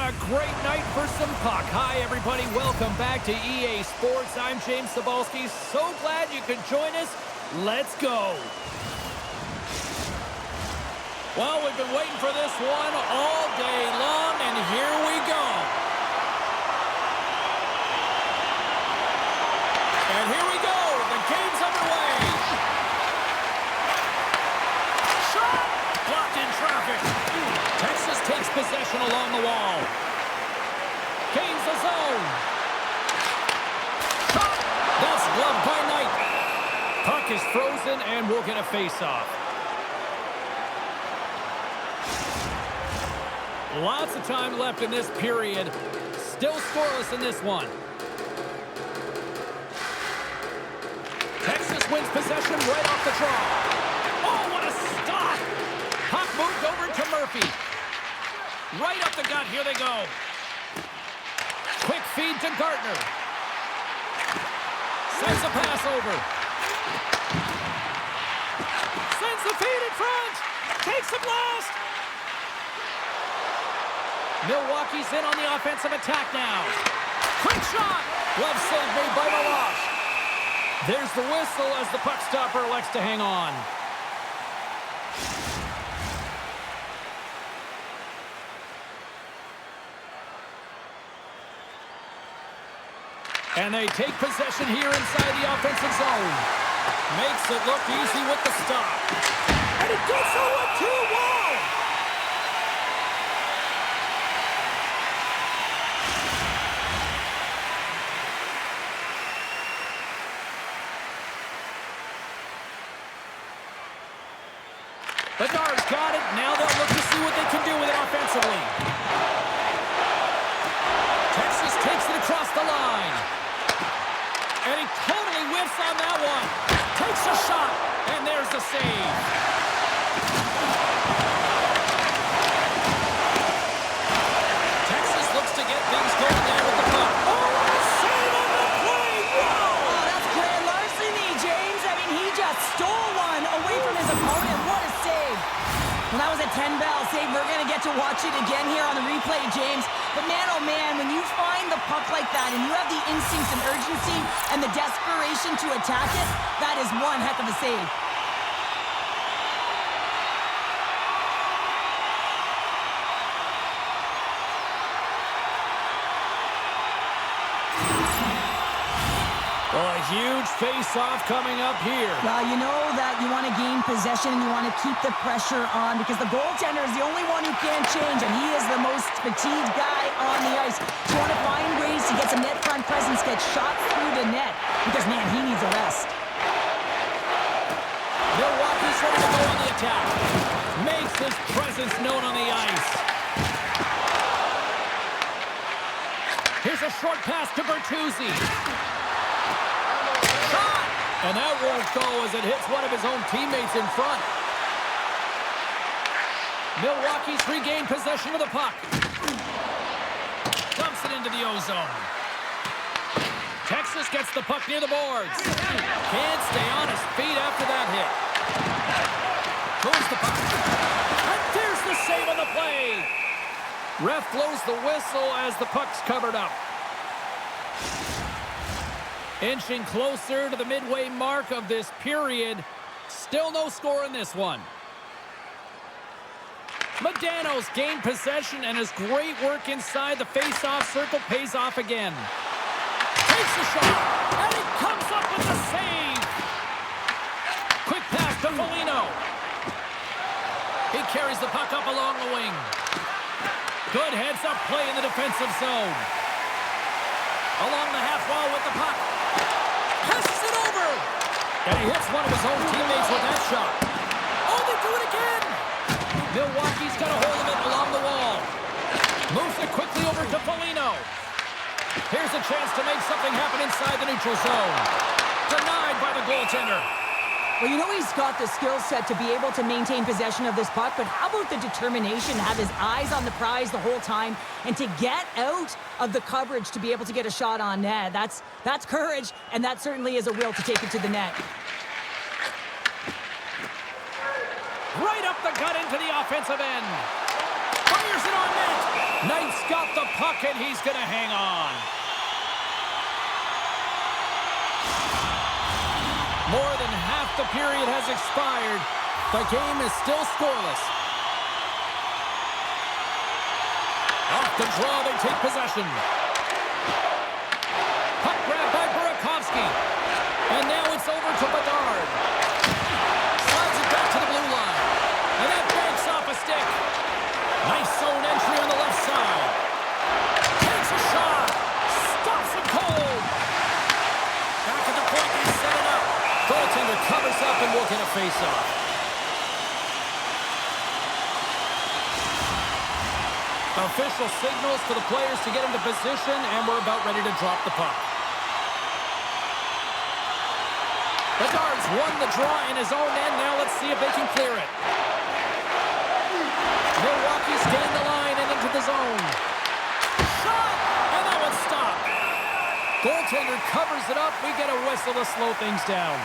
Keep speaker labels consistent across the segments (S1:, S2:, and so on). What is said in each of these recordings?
S1: a great night for some puck. Hi, everybody. Welcome back to EA Sports. I'm James Cebulski. So glad you could join us. Let's go. Well, we've been waiting for this one all day long, and here we go. And here we go. The game's underway. Shot! Blocked in traffic. Texas takes possession along the wall. Gains the zone. Shot! That's gloved by Knight. Puck is frozen, and we'll get a face-off. Lots of time left in this period. Still scoreless in this one. Texas wins possession right off the draw. Oh, what a stop! Puck moved over to Murphy. Right up the gut. Here they go. Quick feed to Gardner. Sends a pass over. Sends the feed in front. Takes the blast. Milwaukee's in on the offensive attack now. Quick shot. Glove save made by Milwaukee. There's the whistle as the puck stopper elects to hang on. And they take possession here inside the offensive zone. Makes it look easy with the stop. And it does so with 2. Wow! Bedard's got it. Now they'll look to see what they can do with it offensively. Texas takes it across the line. And he totally whiffs on that one. Takes a shot, and there's the save. Texas looks to get things going there with the puck. Oh, what a save on the play! Whoa!
S2: Oh, that's grand larceny, James. I mean, he just stole one away from his opponent. What a save. Well, that was a 10-ball save. We're going to get to watch it again here on the replay, James. But man, oh man, when you find the puck like that and you have the instincts and urgency and the desperation to attack it, that is one heck of a save.
S1: Well, a huge face-off coming up here.
S2: Well, you know that you want to gain possession and you want to keep the pressure on because the goaltender is the only one who can't change, and he is the most fatigued guy on the ice. So you want to find ways to get some net front presence, get shots through the net, because, man, he needs a rest.
S1: Milwaukee's ready to go on the attack. Makes his presence known on the ice. Here's a short pass to Bertuzzi. And that won't go as it hits one of his own teammates in front. Milwaukee's regained possession of the puck. Dumps it into the O-zone. Texas gets the puck near the boards. Can't stay on his feet after that hit. Moves the puck. And there's the save on the play. Ref blows the whistle as the puck's covered up. Inching closer to the midway mark of this period. Still no score in this one. Modano's gained possession, and his great work inside the face-off circle pays off again. Takes a shot, and he comes up with the save. Quick pass to Foligno. He carries the puck up along the wing. Good heads-up play in the defensive zone. Along the half wall with the puck. Passes it over. And he hits one of his own teammates with that shot. Oh, they do it again. Milwaukee's got a hold of it along the wall. Moves it quickly over to Foligno. Here's a chance to make something happen inside the neutral zone. Denied by the goaltender.
S2: Well, you know he's got the skill set to be able to maintain possession of this puck, but how about the determination to have his eyes on the prize the whole time and to get out of the coverage to be able to get a shot on net? That's courage, and that certainly is a will to take it to the net.
S1: Right up the gut into the offensive end. Fires it on net. Knight Almost got the puck, and he's going to hang on. More than half the period has expired. The game is still scoreless. Off the draw, they take possession. Puck grab by Burakovsky. And now it's over to Bedard. Slides it back to the blue line. And that banks off a stick. Nice zone entry on the left side. Takes a shot. Stops it cold. Back at the point, they set it up. Goaltender covers up and will get a face-off. Official signals to the players to get into position, and we're about ready to drop the puck. Bedard's won the draw in his own end. Now let's see if they can clear it. Milwaukee's gained the line and into the zone. Shot! And that one's stopped. Goaltender covers it up. We get a whistle to slow things down.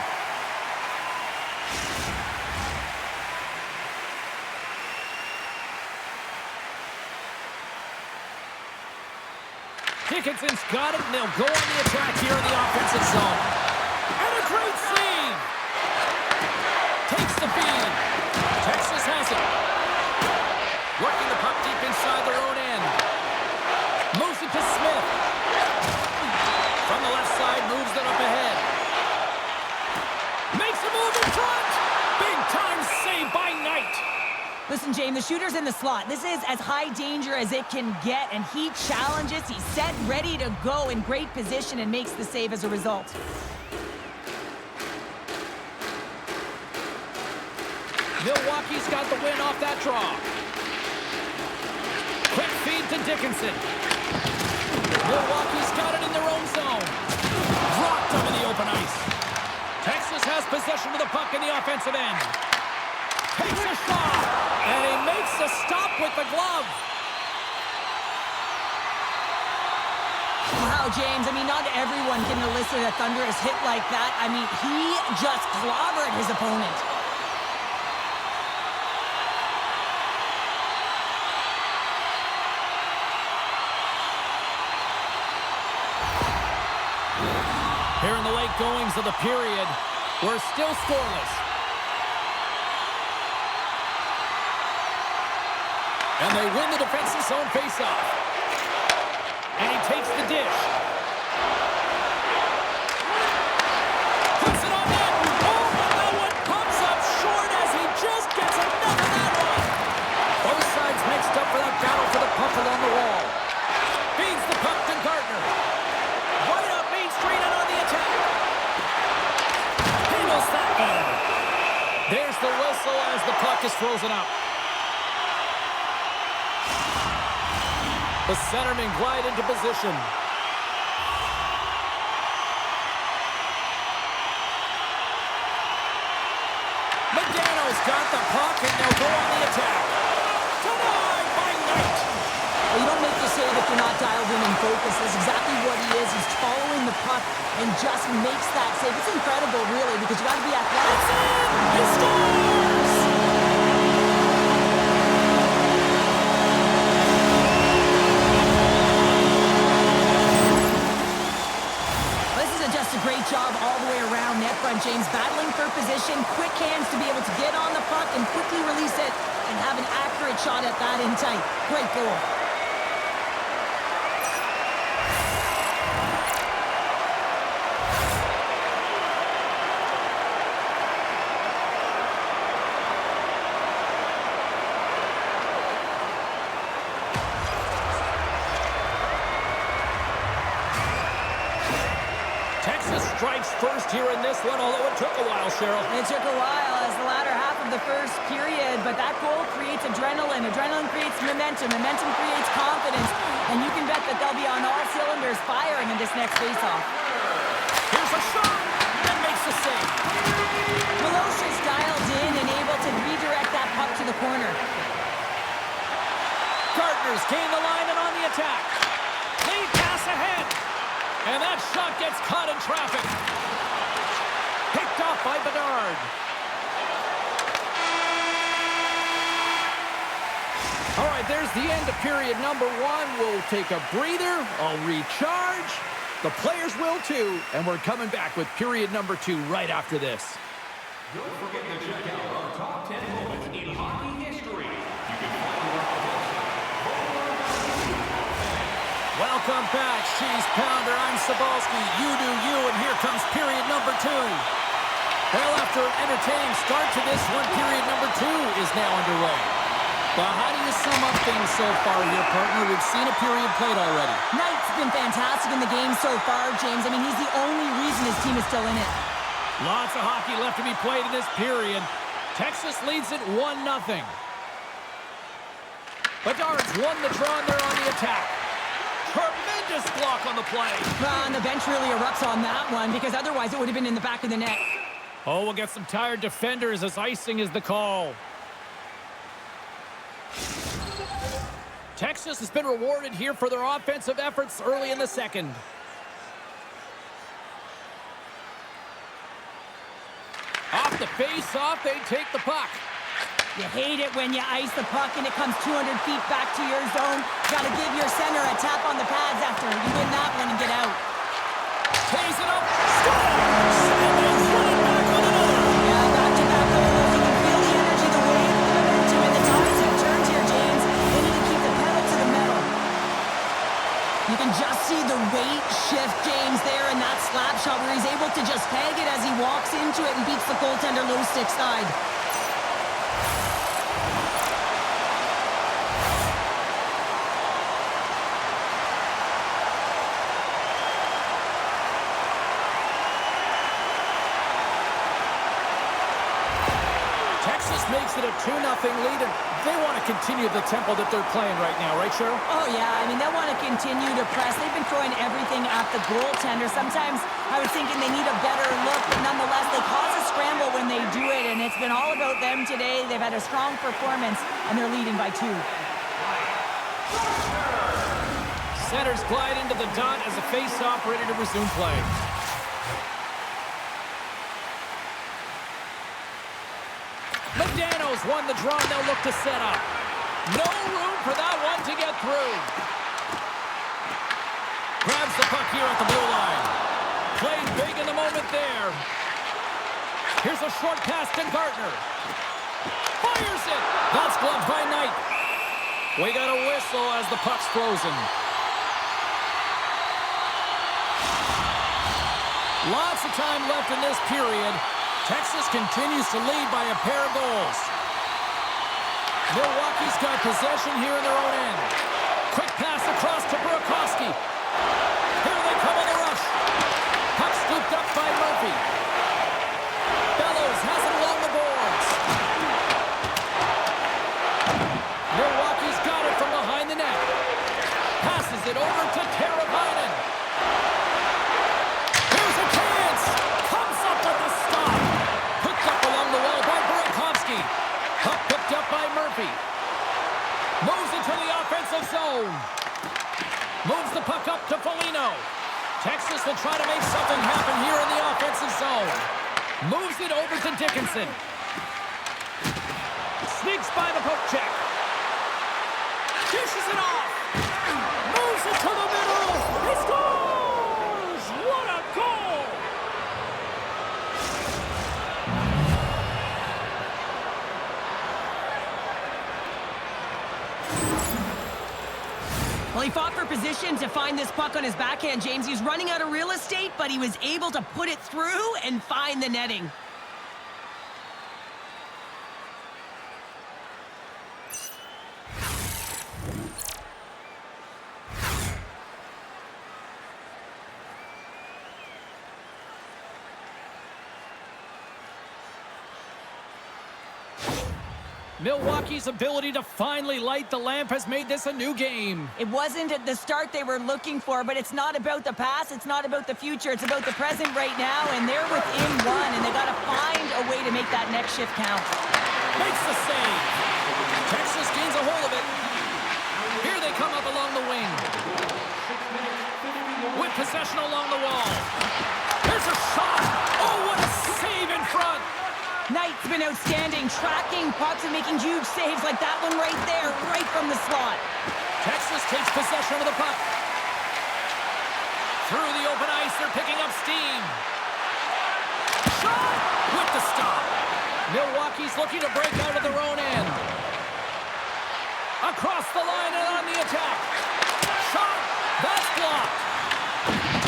S1: Dickinson's got it, and they'll go on the attack here in the offensive zone. And a great save! Takes the feed. Texas has it. Working the puck deep inside their own end. Moves it to Smith. From the left side, moves it up ahead. Makes a move in front! Big time save by Knight.
S2: Listen, James, the shooter's in the slot. This is as high danger as it can get, and he challenges. He's set, ready to go, in great position, and makes the save as a result.
S1: Milwaukee's got the win off that draw. Quick feed to Dickinson. Milwaukee's got it in their own zone. Dropped over the open ice. Texas has possession of the puck in the offensive end. Takes a shot, and he makes a stop with the glove.
S2: Wow, James, I mean, not everyone can elicit a thunderous hit like that. I mean, he just clobbered his opponent.
S1: Here in the late goings of the period, we're still scoreless. And they win the defensive zone faceoff. And he takes the dish. Puts it on net. Oh, and that one comes up short as he just gets enough of that one. Both sides mixed up for that battle for the puck along the wall. Feeds the puck to Gardner. Right up Main Street and on the attack. Handles that one. There's the whistle as the puck is frozen up. The centermen glide into position. Modano's got the puck, and they'll go on the attack. Denied by Knight.
S2: Well, you don't make the save if you're not dialed in and focused. That's exactly what he is. He's following the puck and just makes that save. It's incredible, really, because you got to be athletic.
S1: It's in! He scores!
S2: Just a great job all the way around net front. James battling for position, quick hands to be able to get on the puck and quickly release it and have an accurate shot at that in tight. Great goal.
S1: Strikes first here in this one, although it took a while, Cheryl.
S2: It took a while as the latter half of the first period, but that goal creates adrenaline. Adrenaline creates momentum. Momentum creates confidence, and you can bet that they'll be on all cylinders firing in this next faceoff.
S1: Here's a shot, and makes the save.
S2: Milosha's dialed in and able to redirect that puck to the corner.
S1: Gardner's gained the line and on the attack. Lead pass ahead. And that shot gets caught in traffic. Picked off by Bedard. All right, there's the end of period number 1. We'll take a breather. I'll recharge. The players will too. And we're coming back with period number 2 right after this.
S3: Don't forget to check out our top 10 moments in hockey history. You can find our
S1: Welcome back, Cheese Pounder. I'm Sabalski. You do you, and here comes period number 2. Well, after an entertaining start to this one, period number 2 is now underway. Well, how do you sum up things so far here, partner? We've seen a period played already.
S2: Knight's been fantastic in the game so far, James. I mean, he's the only reason his team is still in it.
S1: Lots of hockey left to be played in this period. Texas leads it 1-0. Bedard's won the draw, and they're on the attack. Tremendous block on the play.
S2: Well, and the bench really erupts on that one because otherwise it would have been in the back of the net.
S1: Oh, we'll get some tired defenders as icing is the call. Texas has been rewarded here for their offensive efforts early in the second. Off the face-off, they take the puck.
S2: You hate it when you ice the puck and it comes 200 feet back to your zone. Got to give your center a tap on the pads after you win that one and get out.
S1: Pays it up. Scores! And they put it back on another.
S2: Yeah, back-to-back goals. You can feel the energy, the wave, the momentum, and the tides have turned here, James. They need to keep the pedal to the metal. You can just see the weight shift, James, there in that slap shot where he's able to just peg it as he walks into it and beats the goaltender low stick side.
S1: Makes it a 2-0 lead, and they want to continue the tempo that they're playing right now, right, Cheryl?
S2: Oh, yeah. I mean, they want to continue to press. They've been throwing everything at the goaltender. Sometimes I was thinking they need a better look, but nonetheless, they cause a scramble when they do it, and it's been all about them today. They've had a strong performance, and they're leading by 2.
S1: Centers glide into the dot as a face-off ready to resume play. Medano's won the draw, and they'll look to set up. No room for that one to get through. Grabs the puck here at the blue line. Played big in the moment there. Here's a short pass to Gardner. Fires it. That's gloved by Knight. We got a whistle as the puck's frozen. Lots of time left in this period. Texas continues to lead by a pair of goals. Milwaukee's got possession here in their own end. Quick pass across to Burakovsky. Here they come on the rush. Puck scooped up by Murphy. Bellows has it along the boards. Milwaukee's got it from behind the net. Passes it over to Teravainen. Here's a chance. Comes up with the stop. Hooked up along the wall by Burakovsky. Puck picked up by Murphy. Moves into the offensive zone. Moves the puck up to Foligno. Texas will try to make something happen here in the offensive zone. Moves it over to Dickinson. Sneaks by the poke check. Dishes it off. Moves it to the middle. He scores! What a goal!
S2: Well, he fought for position to find this puck on his backhand, James. He was running out of real estate, but he was able to put it through and find the netting.
S1: Milwaukee's ability to finally light the lamp has made this a new game.
S2: It wasn't at the start they were looking for, but it's not about the past, it's not about the future, it's about the present right now, and they're within one, and they got to find a way to make that next shift count.
S1: Makes the save. Texas gains a hold of it. Here they come up along the wing. With possession along the wall. There's a shot. Oh, what a save in front.
S2: Knight's been been outstanding, tracking pucks and making huge saves like that one right there, right from the slot.
S1: Texas takes possession of the puck. Through the open ice, they're picking up steam. Shot with the stop. Milwaukee's looking to break out of their own end. Across the line and on the attack. Shot. That's blocked.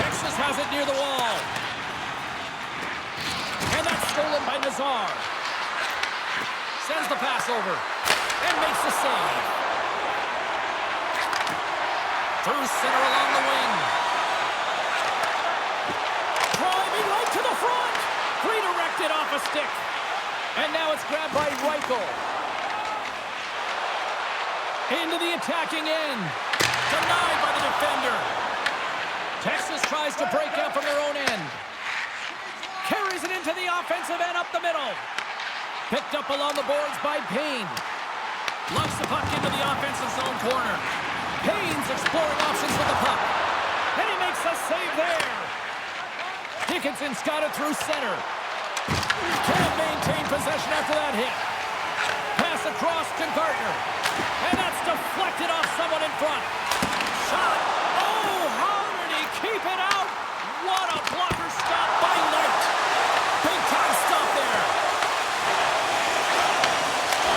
S1: Texas has it near the wall. And that's stolen by Nazar. Sends the pass over. And makes the save. Through center along the wing. Driving right to the front. Redirected off a stick. And now it's grabbed by Reichel. Into the attacking end. Denied by the defender. Texas tries to break out from their own end. Carries it into the offensive end up the middle. Picked up along the boards by Payne. Lumps the puck into the offensive zone corner. Payne's exploring options with the puck. And he makes a save there. Dickinson's got it through center. Can't maintain possession after that hit. Pass across to Gardner. And that's deflected off someone in front. Shot. Oh, how did he keep it out? What a blocker stop by Knight. Big time stop there.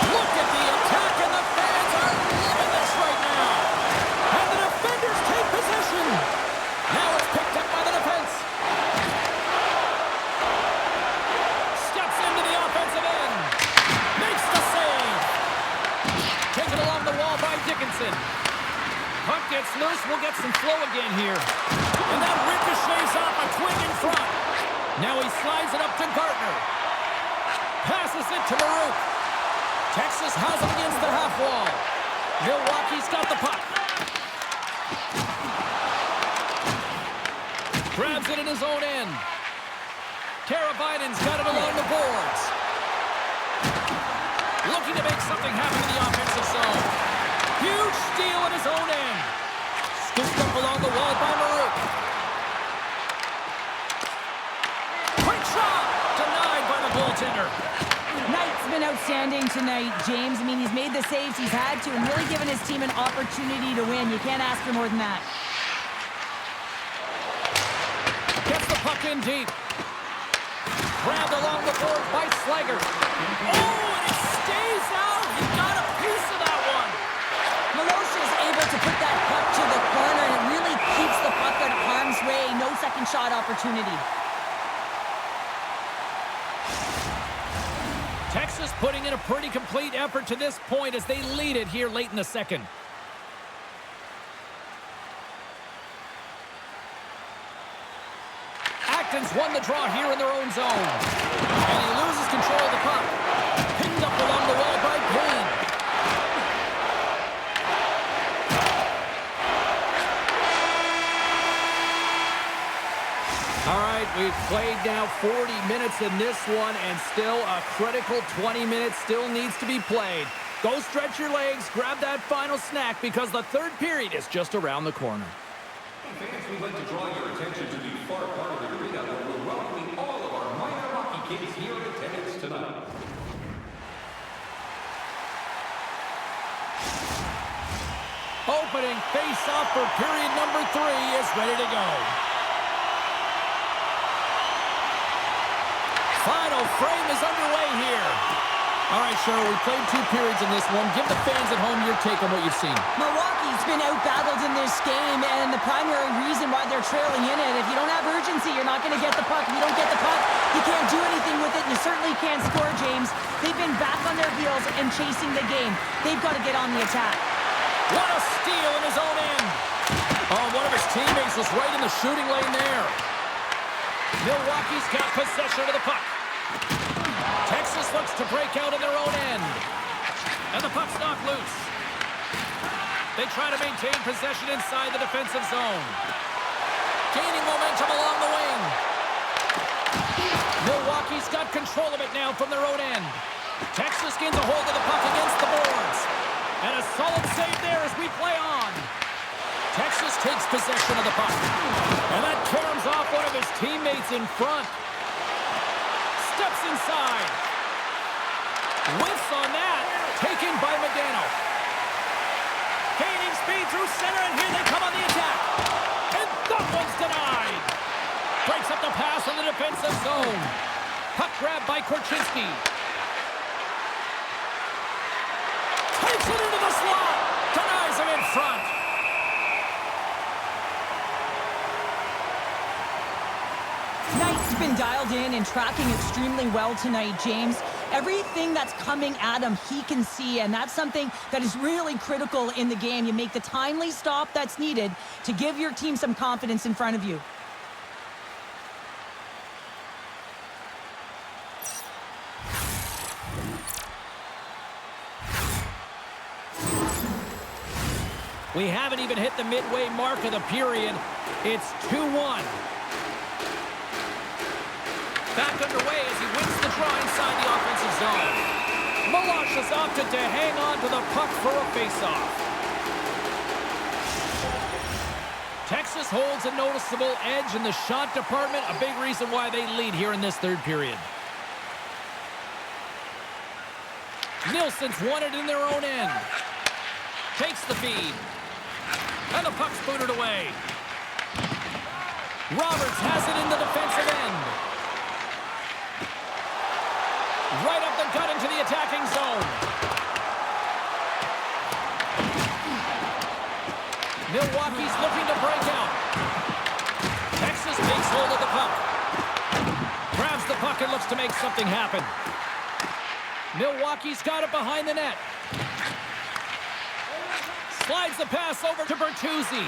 S1: Look at the attack, and the fans are loving this right now. And the defenders take possession. Now it's picked up by the defense. Steps into the offensive end. Makes the save. Taken along the wall by Dickinson. Puck gets loose. We'll get some flow again here. And that ricochets off a twig in front. Now he slides it up to Gardner. Passes it to Marouk. Texas has it against the half wall. Milwaukee's got the puck. Grabs it in his own end. Karabainen's got it along the boards. Looking to make something happen in the offensive zone. Huge steal in his own end. Scooped up along the wall by Marouk. Quick shot! Denied by the goaltender.
S2: Knight's been outstanding tonight, James. I mean, he's made the saves he's had to and really given his team an opportunity to win. You can't ask for more than that.
S1: Gets the puck in deep. Grabbed along the board by Slager. Oh, and it stays out. He got a piece of that one.
S2: Malosha is able to put that puck to the corner, and it really keeps the puck out of harm's way. No second shot opportunity.
S1: Texas putting in a pretty complete effort to this point as they lead it here late in the second. Acton's won the draw here in their own zone. And he loses control of the puck. Picked up along the wall by Payne. All right, we've played now 40 minutes in this one, and still a critical 20 minutes still needs to be played. Go stretch your legs, grab that final snack, because the third period is just around the corner.
S3: Fans, we'd like to draw your attention to the far part of the arena where we're welcoming all of our minor hockey kids here in attendance tonight.
S1: Opening face-off for period number 3 is ready to go. Final frame is underway here. All right, Cheryl, we played 2 periods in this one. Give the fans at home your take on what you've seen.
S2: Milwaukee's been out-battled in this game, and the primary reason why they're trailing in it, if you don't have urgency, you're not going to get the puck. If you don't get the puck, you can't do anything with it, and you certainly can't score, James. They've been back on their heels and chasing the game. They've got to get on the attack.
S1: What a steal in his own end. Oh, one of his teammates was right in the shooting lane there. Milwaukee's got possession of the puck. Texas looks to break out in their own end. And the puck's knocked loose. They try to maintain possession inside the defensive zone. Gaining momentum along the wing. Milwaukee's got control of it now from their own end. Texas gains a hold of the puck against the boards. And a solid save there as we play on. Texas takes possession of the puck. And that caroms off one of his teammates in front. Steps inside. Whiffs on that. Taken by Medano. Gaining speed through center, and here they come on the attack. And that one's denied. Breaks up the pass on the defensive zone. Puck grab by Korchinski. Takes it into the slot. Denies him in front.
S2: Knight's been dialed in and tracking extremely well tonight, James. Everything that's coming at him, he can see, and that's something that is really critical in the game. You make the timely stop that's needed to give your team some confidence in front of you.
S1: We haven't even hit the midway mark of the period. It's 2-1. Back underway as he wins the draw inside the offensive zone. Milosh has opted to hang on to the puck for a faceoff. Texas holds a noticeable edge in the shot department, a big reason why they lead here in this third period. Nilsson's won it in their own end. Takes the feed. And the puck's booted away. Roberts has it in the defensive end. Right up the gut into the attacking zone. Milwaukee's looking to break out. Texas takes hold of the puck. Grabs the puck and looks to make something happen. Milwaukee's got it behind the net. Slides the pass over to Bertuzzi.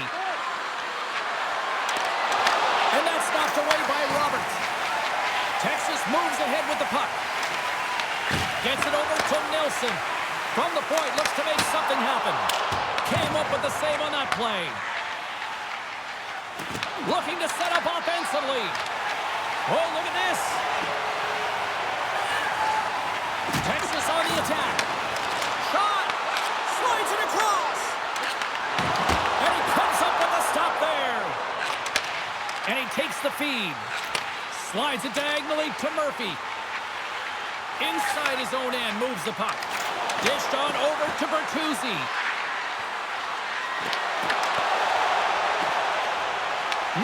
S1: And that's knocked away by Roberts. Texas moves ahead with the puck. Gets it over to Nilsson. From the point, looks to make something happen. Came up with the save on that play. Looking to set up offensively. Oh, look at this. Texas on the attack. Shot. Slides it across. And he comes up with a stop there. And he takes the feed. Slides it diagonally to Murphy. Inside his own end, moves the puck. Dished on over to Bertuzzi.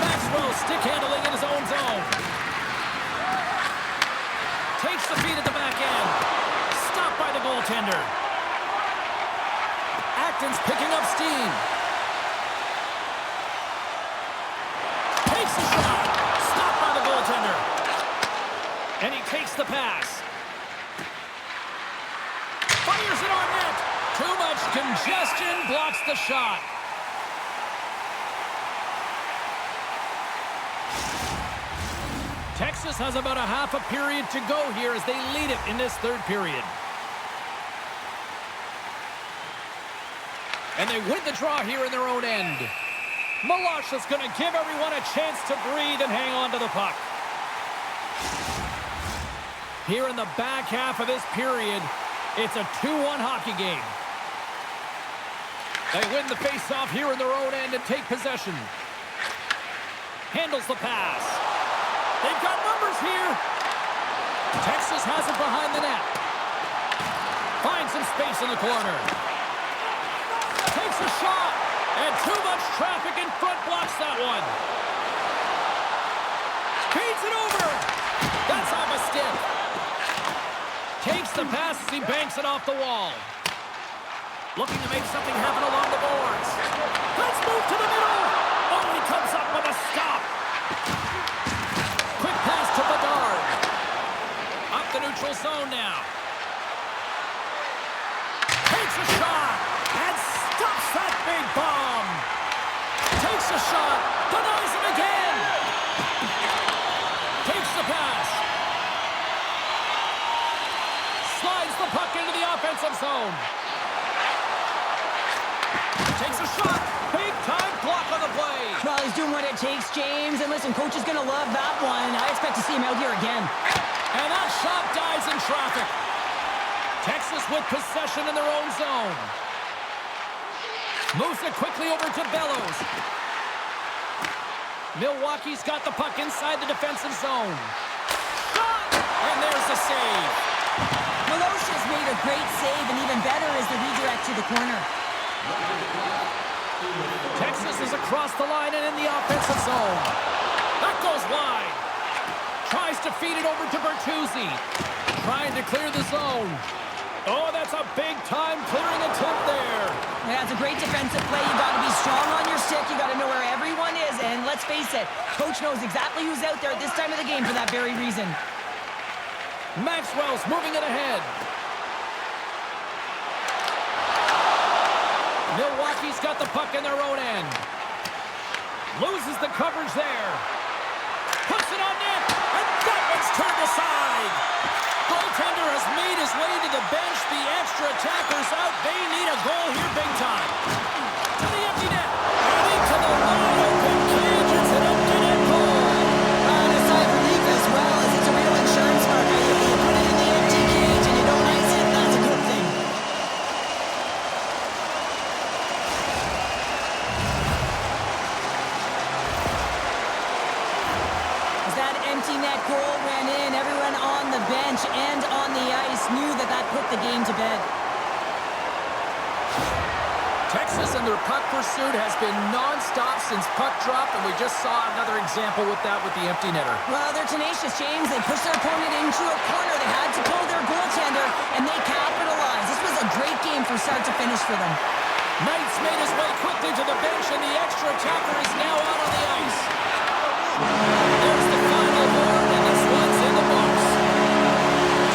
S1: Maxwell stick handling in his own zone. Takes the feed at the back end. Stopped by the goaltender. Acton's picking up steam. Takes the shot. Stopped by the goaltender. And he takes the pass. Fires it on net. Too much congestion blocks the shot. Texas has about a half a period to go here as they lead it in this third period. And they win the draw here in their own end. Milosh is going to give everyone a chance to breathe and hang on to the puck. Here in the back half of this period, it's a 2-1 hockey game. They win the faceoff here in their own end and take possession. Handles the pass. They've got numbers here. Texas has it behind the net. Finds some space in the corner. Takes a shot. And too much traffic in front blocks that one. Feeds it over. That's off a stick. Takes the pass as he banks it off the wall. Looking to make something happen along the boards. Let's move to the middle. Oh, he comes up with a stop. Quick pass to Bedard. Up the neutral zone now. Takes a shot and stops that big bomb. Takes a shot. Denies him again. Takes the pass. Slides the puck into the offensive zone. Takes a shot. Big time block on the play.
S2: Well, he's doing what it takes, James. And listen, coach is going to love that one. I expect to see him out here again.
S1: And that shot dies in traffic. Texas with possession in their own zone. Moves it quickly over to Bellows. Milwaukee's got the puck inside the defensive zone. Shot! And there's the save.
S2: Milwaukee's made a great save, and even better is the redirect to the corner.
S1: Texas is across the line and in the offensive zone. That goes wide. Tries to feed it over to Bertuzzi. Trying to clear the zone. Oh, that's a big-time clearing attempt there.
S2: Yeah, it's a great defensive play. You got to be strong on your stick. You got to know where everyone is. And let's face it, coach knows exactly who's out there at this time of the game for that very reason.
S1: Maxwell's moving it ahead. Milwaukee's got the puck in their own end. Loses the coverage there. Puts it on net. And that one's turned aside. Goaltender has made his way to the bench. The extra attacker's out. They need a goal here big time. To the empty net. And into the wide open cage. It's an empty net goal.
S2: And a sigh of relief as well, as it's a real insurance marker. You put it in the empty cage and you don't ice it, that's a good thing. As that empty net goal went in, everyone on the bench and on the ice knew that that put the game to bed.
S1: Texas and their puck pursuit has been non-stop since puck drop, and we just saw another example with that with the empty netter.
S2: Well, they're tenacious, James. They pushed their opponent into a corner. They had to pull their goaltender, and they capitalized. This was a great game from start to finish for them.
S1: Knight's made his way quickly to the bench, and the extra attacker is now out on the ice. There's the final horn, and this one's in the books.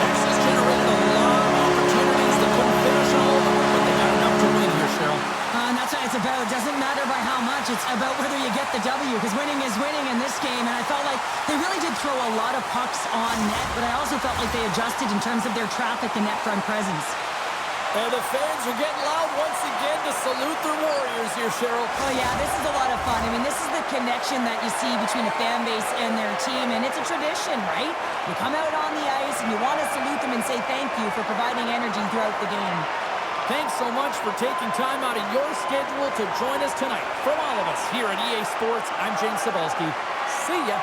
S1: Texas generated a lot of opportunities. They couldn't finish all of them, but they got enough to win here, Cheryl.
S2: And that's what it's about. It doesn't matter by how much. It's about whether you get the W, because winning is winning in this game. And I felt like they really did throw a lot of pucks on net, but I also felt like they adjusted in terms of their traffic and net front presence.
S1: And the fans are getting loud once again to salute their Warriors here, Cheryl.
S2: Oh, yeah, this is a lot of fun. I mean, this is the connection that you see between a fan base and their team, and it's a tradition, right? You come out on the ice, and you want to salute them and say thank you for providing energy throughout the game.
S1: Thanks so much for taking time out of your schedule to join us tonight. From all of us here at EA Sports, I'm James Cebulski. See ya.